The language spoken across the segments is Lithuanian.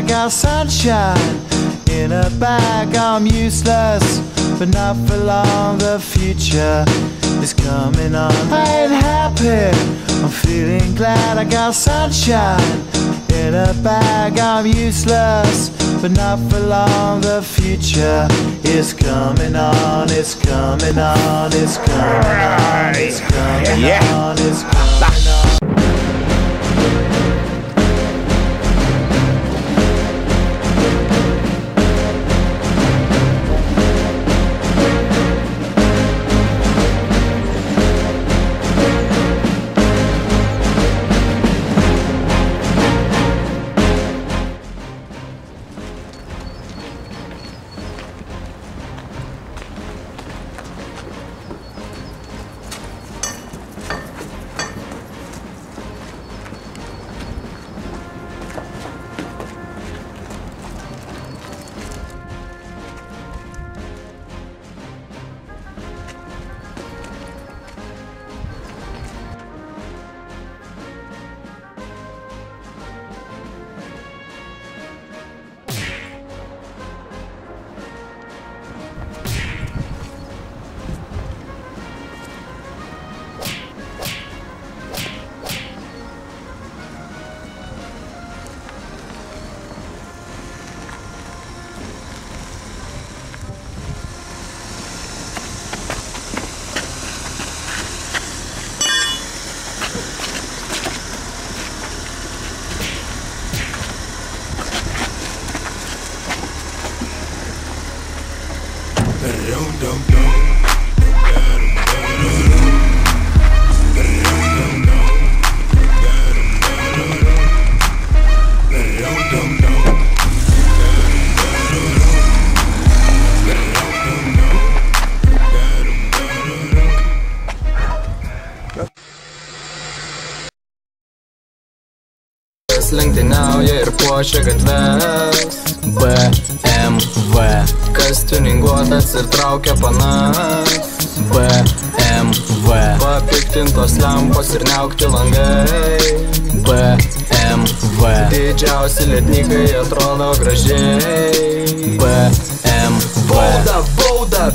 got sunshine in a bag. I'm useless, but not for long. The future is coming on. I ain't happy, I'm feeling glad. I got sunshine in a bag. I'm useless, but not for long. The future is coming on. It's coming on. It's coming on. It's coming on. It's coming on. Lenktyniauja ir puošia gatves BMW, kas tuninguotas ir traukia panas BMW, papiktintos lempos ir neaukti langai BMW, didžiausi lednikai atrodo gražiai BMW. Bauda, bauda!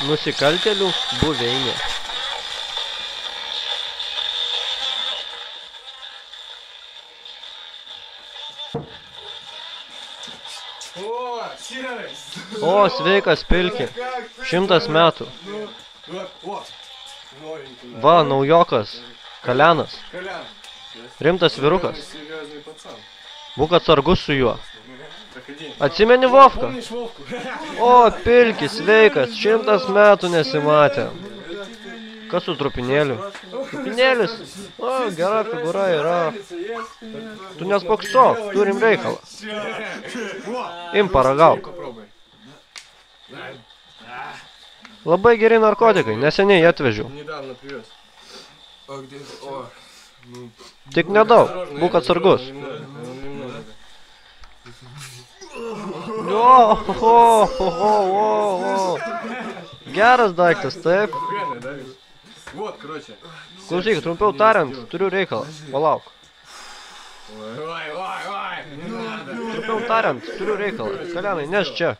Nusikaltėlių buveinė. O, sveikas, Pilki. 100 metų. Va, naujokas. Kalenas. Rimtas vyrukas. Būk atsargus su juo. Atsimeni Vovką? O, Pilki, sveikas, 100 metų nesimatėm. Kas su trupinėliu? Trupinėlis? O, gera figūra yra. Tu nespoksok, turim reikalą. Im, paragauk. Labai geri narkotikai, neseniai atvežiau. Tik nedaug, būk atsargus. Geras daiktas, taip. Klausyk, trumpiau tariant, turiu reikalą. Palauk. Trumpiau tariant, turiu reikalą. Kalenai, neš čia.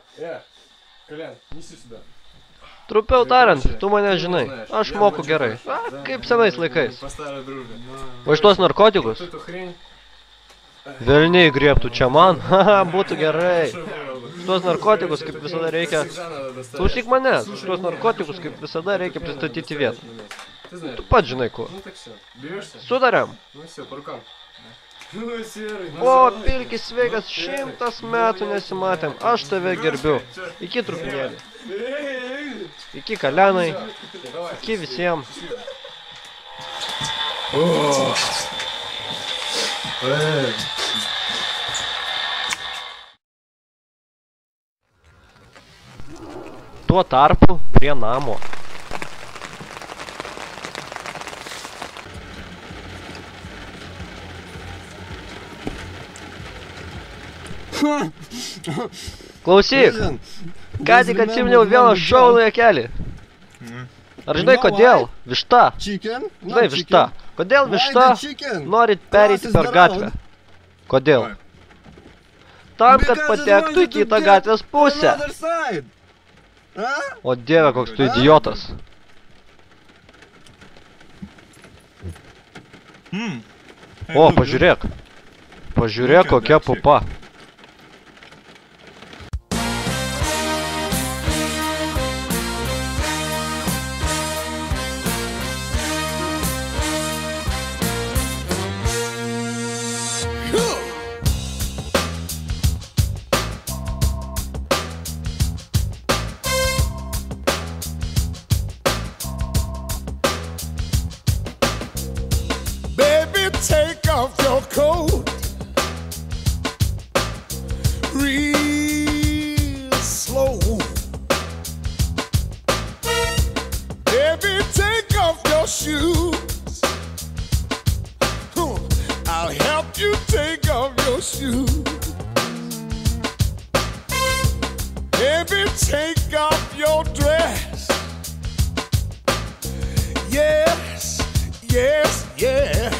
Trumpiau tariant, tu mane žinai. Aš moku gerai. Kaip senais laikais. O iš tuos narkotikus? Velniai griebtų čia man. Būtų gerai. Tuos narkotikus, kaip visada reikia... Klausyk manęs, tuos narkotikus, kaip visada reikia pristatyti vietą. Tu pats žinai kur. Sudarėm. O, Pilki, sveikas, 100 metų nesimatėm. Aš tave gerbiu. Iki trupinėlį. Iki Kalenai. Iki visiems. Tuo tarpu prie namo. Klausyk, ką tik atsiminiau vieną šaunų juokelį. Ar žinai kodėl? Višta. Žinai, višta. Kodėl višta nori pereiti per gatvę? Kodėl? Tam, kad patektų į kitą gatvės pusę. O dieve, koks tu idiotas. O, pažiūrėk. Pažiūrėk, kokia pupa. Take off your coat real slow. Baby, take off your shoes. I'll help you take off your shoes. Baby, take off your dress. Yes, yes, yes.